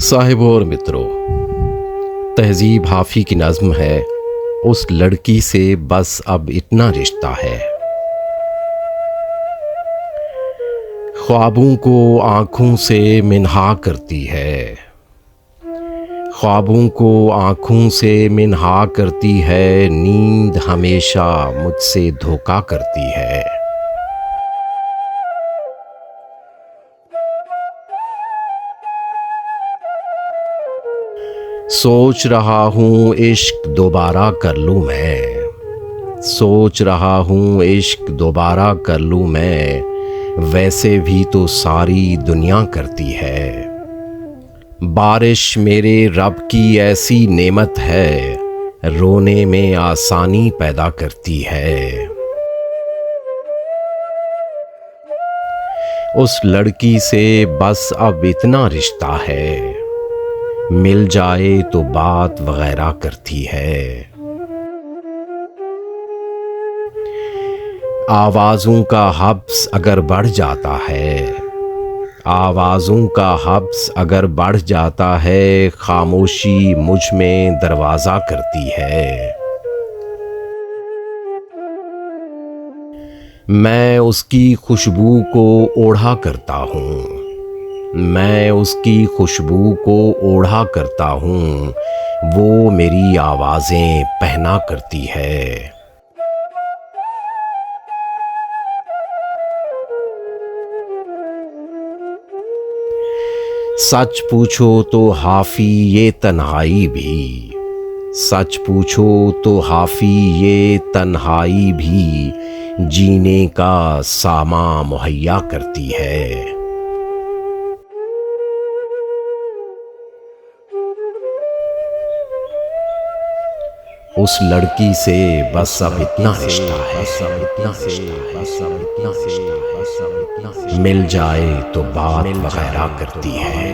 صاحبوں اور متروں، تہذیب حافی کی نظم ہے، اس لڑکی سے بس اب اتنا رشتہ ہے۔ خوابوں کو آنکھوں سے منہا کرتی ہے، خوابوں کو آنکھوں سے منہا کرتی ہے، نیند ہمیشہ مجھ سے دھوکا کرتی ہے۔ سوچ رہا ہوں عشق دوبارہ کر لوں میں، سوچ رہا ہوں عشق دوبارہ کر لوں میں، ویسے بھی تو ساری دنیا کرتی ہے۔ بارش میرے رب کی ایسی نعمت ہے، رونے میں آسانی پیدا کرتی ہے۔ اس لڑکی سے بس اب اتنا رشتہ ہے، مل جائے تو بات وغیرہ کرتی ہے۔ آوازوں کا حبس اگر بڑھ جاتا ہے، آوازوں کا حبس اگر بڑھ جاتا ہے، خاموشی مجھ میں دروازہ کرتی ہے۔ میں اس کی خوشبو کو اوڑھا کرتا ہوں، میں اس کی خوشبو کو اوڑھا کرتا ہوں، وہ میری آوازیں پہنا کرتی ہے۔ سچ پوچھو تو حافی یہ تنہائی بھی، سچ پوچھو تو حافی یہ تنہائی بھی، جینے کا سامان مہیا کرتی ہے۔ اس لڑکی سے بس اب اتنا رشتہ ہے، مل جائے تو بات وغیرہ کرتی ہے۔